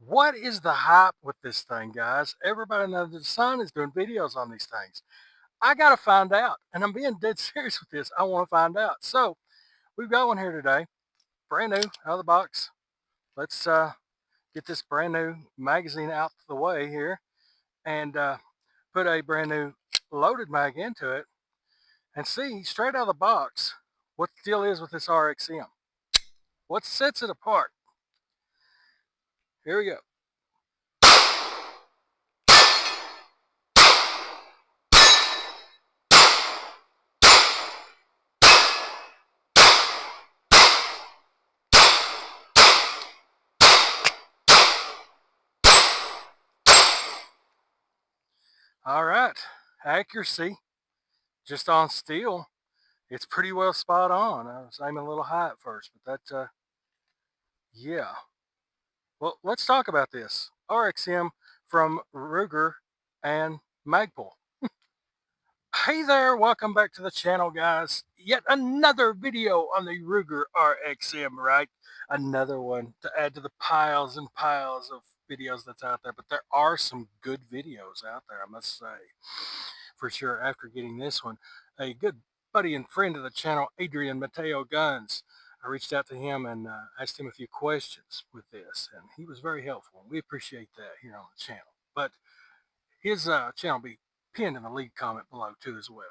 What is the hype with this thing, guys? Everybody knows the sun is doing videos on these things. I got to find out, and I'm being dead serious with this. I want to find out. So we've got one here today, brand new, out of the box. Let's get this brand new magazine out of the way here and put a brand new loaded mag into it and see straight out of the box what the deal is with this RXM. What sets it apart? Here we go. All right, accuracy just on steel. It's pretty well spot on. I was aiming a little high at first, but yeah. Well, let's talk about this RXM from Ruger and Magpul. Hey there, welcome back to the channel, guys. Yet another video on the Ruger RXM, right? Another one to add to the piles and piles of videos that's out there. But there are some good videos out there, I must say, for sure. After getting this one, a good buddy and friend of the channel, Adrian Mateo Guns, I reached out to him and asked him a few questions with this, and he was very helpful. We appreciate that here on the channel. But his channel will be pinned in the lead comment below too as well.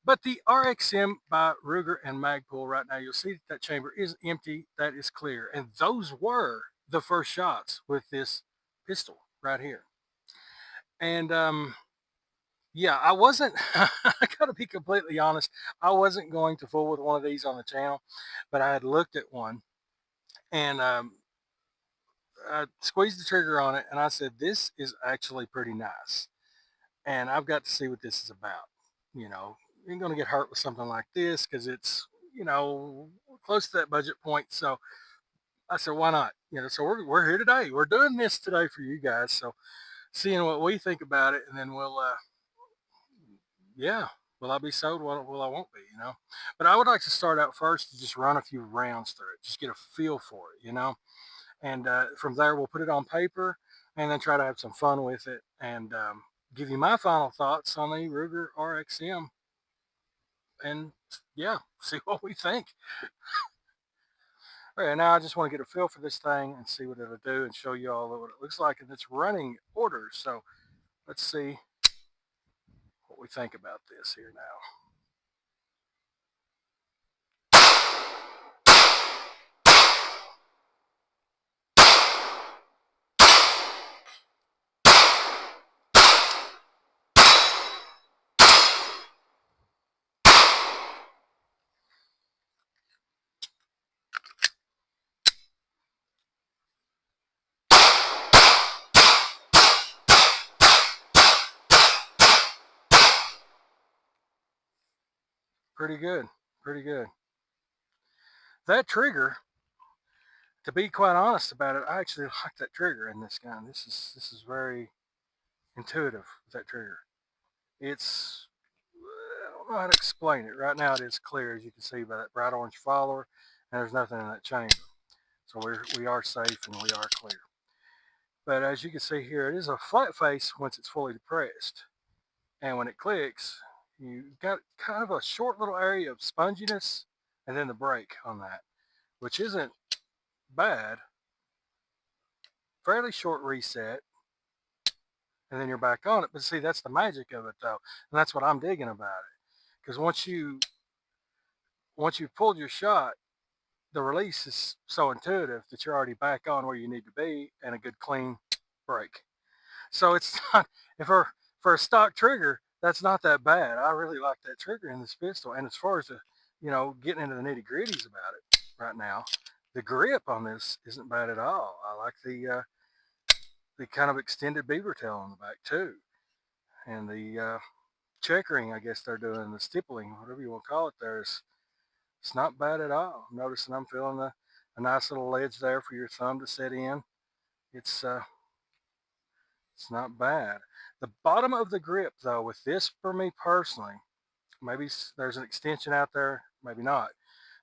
But the RXM by Ruger and Magpul right now, you'll see that that chamber is empty. That is clear. And those were the first shots with this pistol right here. And yeah, I wasn't, I got to be completely honest, I wasn't going to fool with one of these on the channel, but I had looked at one and I squeezed the trigger on it and I said, this is actually pretty nice. And I've got to see what this is about. You know, you ain't going to get hurt with something like this because it's, close to that budget point. So I said, why not? So we're here today. We're doing this today for you guys. So seeing what we think about it, and then we'll, yeah, will I be sold? Well, I won't be. But I would like to start out first to just run a few rounds through it, just get a feel for it. And from there, we'll put it on paper and then try to have some fun with it and give you my final thoughts on the Ruger RXM. And yeah, see what we think. All right, now I just want to get a feel for this thing and see what it'll do and show you all what it looks like in its running order. So let's see what we think about this here now. Pretty good, pretty good. That trigger, to be quite honest about it, I actually like that trigger in this gun. This is very intuitive with that trigger. It's, I don't know how to explain it. Right now it is clear, as you can see by that bright orange follower, and there's nothing in that chamber. So we are safe and we are clear. But as you can see here, it is a flat face once it's fully depressed. And when it clicks, you got kind of a short little area of sponginess and then the break on that, which isn't bad. Fairly short reset, and then you're back on it. But see, that's the magic of it though. And that's what I'm digging about it. Because once you've pulled your shot, the release is so intuitive that you're already back on where you need to be and a good clean break. So it's not, if for a stock trigger, that's not that bad. I really like that trigger in this pistol. And as far as getting into the nitty gritties about it right now, the grip on this isn't bad at all. I like the kind of extended beaver tail on the back too, and the checkering, I guess they're doing, the stippling, whatever you want to call it. It's not bad at all. I'm noticing I'm feeling a nice little ledge there for your thumb to set in. It's not bad. The bottom of the grip, though, with this for me personally, maybe there's an extension out there, maybe not,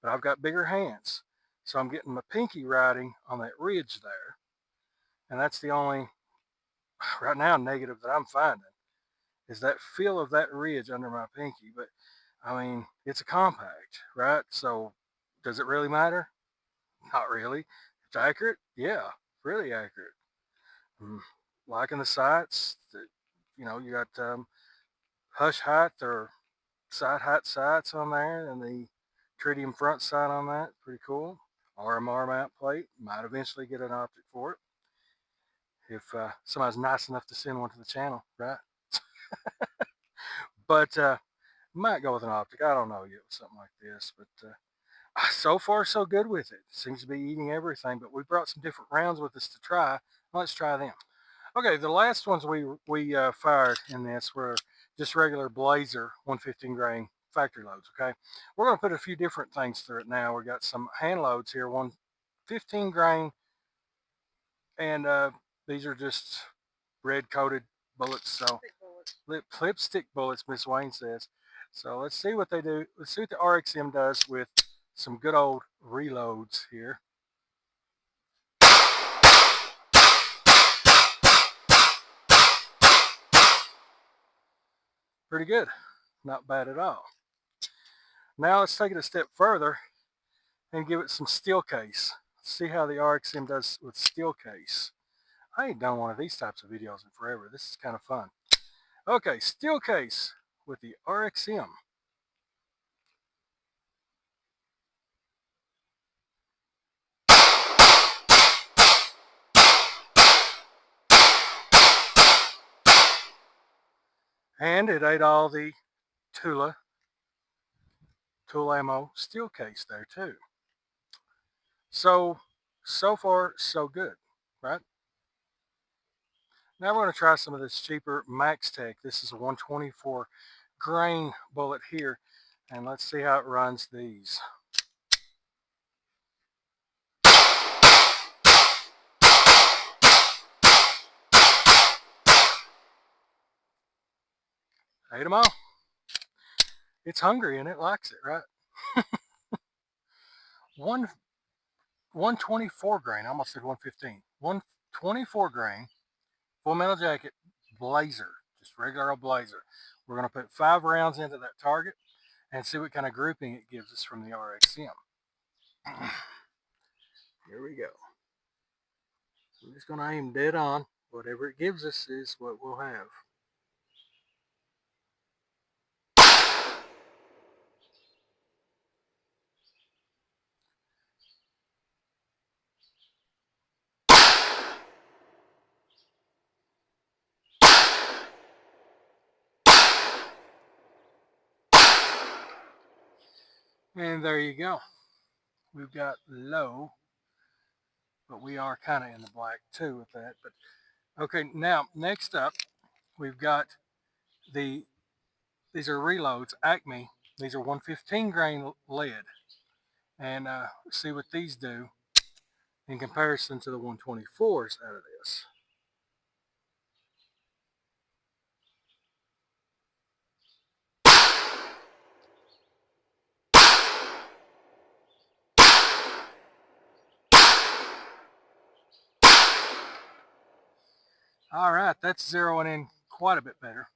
but I've got bigger hands. So I'm getting my pinky riding on that ridge there. And that's the only, right now, negative that I'm finding is that feel of that ridge under my pinky. But I mean, it's a compact, right? So does it really matter? Not really. It's accurate, yeah, really accurate. Mm. Liking the sights, you got hush height or side height sights on there, and the tritium front sight on that, pretty cool. RMR mount plate, might eventually get an optic for it if somebody's nice enough to send one to the channel, right? But might go with an optic. I don't know yet with something like this, but so far so good with it. Seems to be eating everything. But we brought some different rounds with us to try. Let's try them. Okay, the last ones we fired in this were just regular Blazer 115 grain factory loads. Okay, we're going to put a few different things through it now. We got some hand loads here, 115 grain, and these are just red coated bullets. So lipstick bullets, Miss Wayne says. So let's see what they do. Let's see what the RXM does with some good old reloads here. Pretty good. Not bad at all. Now let's take it a step further and give it some steel case. Let's see how the RXM does with steel case. I ain't done one of these types of videos in forever. This is kind of fun. Okay, steel case with the RXM. And it ate all the tool ammo steel case there too. So far so good, right? Now we're going to try some of this cheaper Max Tech. This is a 124 grain bullet here, and let's see how it runs these. Ate them all. It's hungry and it likes it, right? 124 grain, I almost said 115. 124 grain, full metal jacket, Blazer, just regular old Blazer. We're going to put 5 rounds into that target and see what kind of grouping it gives us from the RXM. Here we go. I'm just going to aim dead on. Whatever it gives us is what we'll have. And there you go. We've got low, but we are kind of in the black too with that. But okay, now next up, we've got these are reloads, Acme. These are 115 grain lead. And see what these do in comparison to the 124s out of this. All right, that's zeroing in quite a bit better.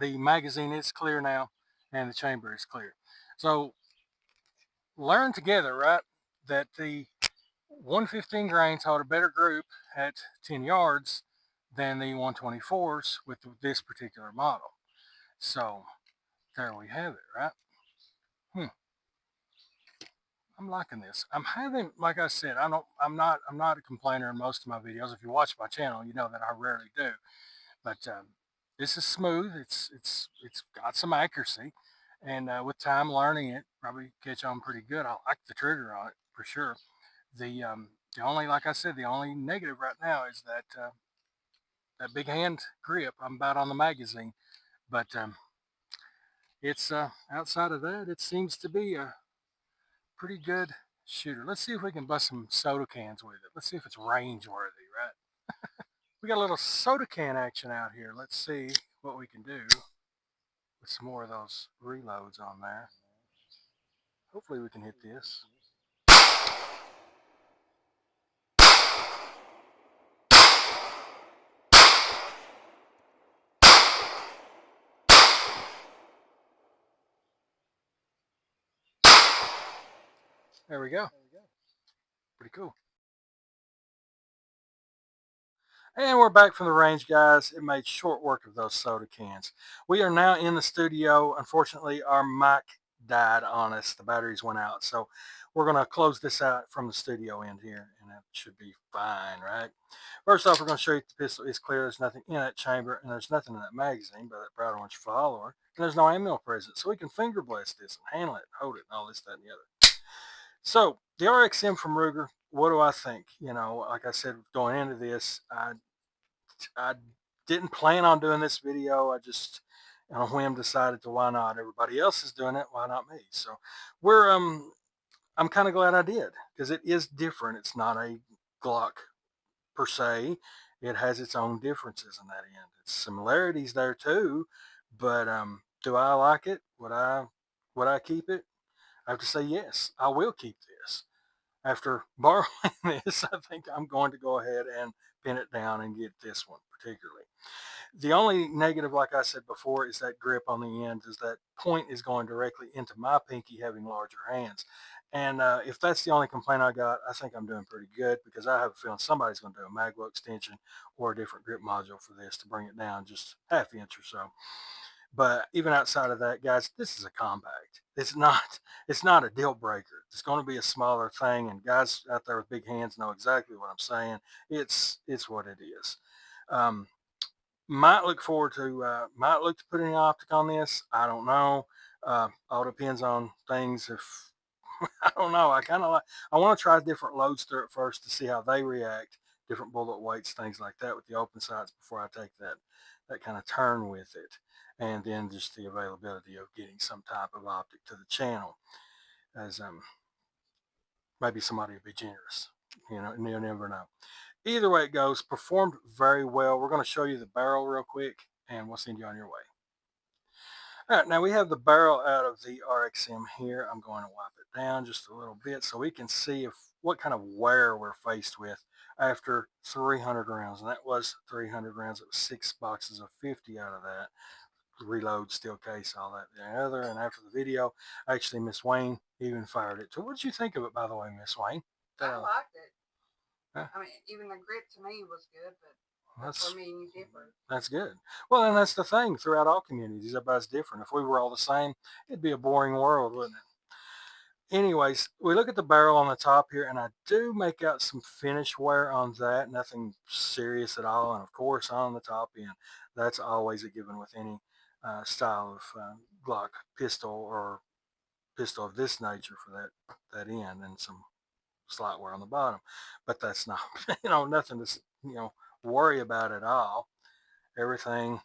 The magazine is clear now and the chamber is clear. So learn together, right, that the 115 grains hold a better group at 10 yards than the 124s with this particular model. So there we have it, right? I'm liking this. I'm having, like I said, I'm not a complainer in most of my videos. If you watch my channel, you know that I rarely do. But this is smooth. It's got some accuracy, and with time learning it, probably catch on pretty good. I like the trigger on it for sure. The only, like I said, the only negative right now is that that big hand grip. I'm about on the magazine, but it's outside of that, it seems to be a pretty good shooter. Let's see if we can bust some soda cans with it. Let's see if it's range worthy, right? We got a little soda can action out here. Let's see what we can do with some more of those reloads on there. Hopefully we can hit this. There we go. Pretty cool. And we're back from the range, guys. It made short work of those soda cans. We are now in the studio. Unfortunately, our mic died on us. The batteries went out. So we're going to close this out from the studio end here, and it should be fine, right? First off, we're going to show you the pistol is clear. There's nothing in that chamber, and there's nothing in that magazine by that Proud Orange follower. And there's no ammo present. So we can finger blast this and handle it, hold it, and all this, that, and the other. So the RXM from Ruger, what do I think? You know, like I said, going into this, I didn't plan on doing this video. I just on a whim decided to, why not? Everybody else is doing it. Why not me? So we're I'm kind of glad I did, because it is different. It's not a Glock per se. It has its own differences in that end. It's similarities there too, but do I like it? Would I keep it? I have to say yes. I will keep this. After borrowing this, I think I'm going to go ahead and pin it down and get this one particularly. The only negative, like I said before, is that grip on the end, is that point is going directly into my pinky, having larger hands. And if that's the only complaint I got, I think I'm doing pretty good, because I have a feeling somebody's going to do a magwell extension or a different grip module for this to bring it down just half inch or so. But even outside of that, guys, this is a compact. It's not a deal breaker. It's going to be a smaller thing, and guys out there with big hands know exactly what I'm saying. It's what it is. Um, might look to putting an optic on this. I don't know. All depends on things. If I don't know, I want to try different loads through it first to see how they react, different bullet weights, things like that with the open sights before I take that kind of turn with it, and then just the availability of getting some type of optic to the channel, as maybe somebody will be generous. You never know. Either way it goes, performed very well. We're going to show you the barrel real quick, and we'll send you on your way. All right, now we have the barrel out of the RXM here. I'm going to wipe it down just a little bit so we can see what kind of wear we're faced with after 300 rounds. And that was 300 rounds. It was 6 boxes of 50 out of that. Reload, steel case, all that and the other. And after the video, actually, Miss Wayne even fired it. So what did you think of it, by the way, Miss Wayne? I liked it. I mean, even the grip to me was good, but that's where me and you differ. That's good. Well, and that's the thing throughout all communities. Everybody's different. If we were all the same, it'd be a boring world, wouldn't it? Anyways, we look at the barrel on the top here, and I do make out some finish wear on that. Nothing serious at all. And of course, on the top end, that's always a given with any style of Glock pistol or pistol of this nature for that end, and some slight wear on the bottom. But that's not, nothing to, worry about at all. Everything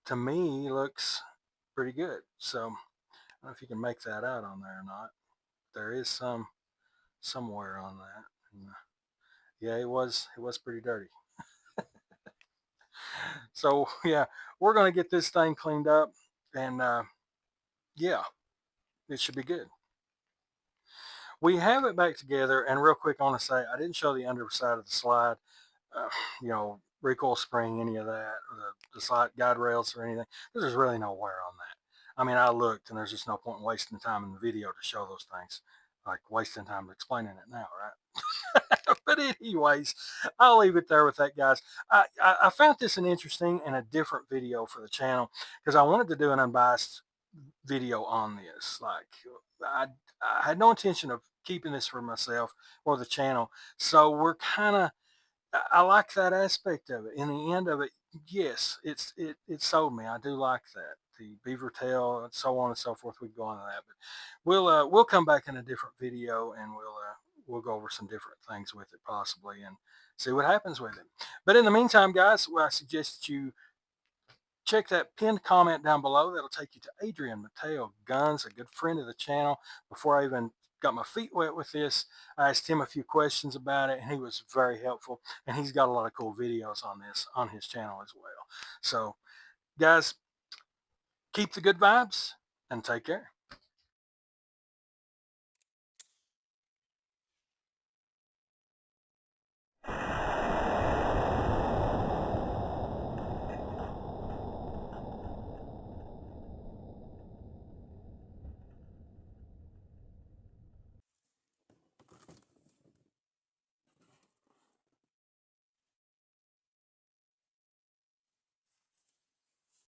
to me looks pretty good. So I don't know if you can make that out on there or not. There is somewhere on that. And, yeah, it was pretty dirty. So yeah, we're gonna get this thing cleaned up, and yeah, it should be good. We have it back together, and real quick, I want to say I didn't show the underside of the slide. Uh, recoil spring, any of that, or the slide guide rails or anything. There's really no wear on that. I mean, I looked, and there's just no point in wasting time in the video to show those things. Like wasting time explaining it now, right? But anyways, I'll leave it there with that, guys. I found this an interesting and a different video for the channel, because I wanted to do an unbiased video on this. Like, I had no intention of keeping this for myself or the channel. So we're kind of, I like that aspect of it. In the end of it, yes, it sold me. I do like that. The beaver tail and so on and so forth. We can go on to that, but we'll come back in a different video, and we'll go over some different things with it possibly, and see what happens with it. But in the meantime, guys, I suggest that you check that pinned comment down below. That'll take you to Adrian Mateo Guns, a good friend of the channel. Before I even got my feet wet with this, I asked him a few questions about it, and he was very helpful. And he's got a lot of cool videos on this on his channel as well. So, guys, keep the good vibes and take care.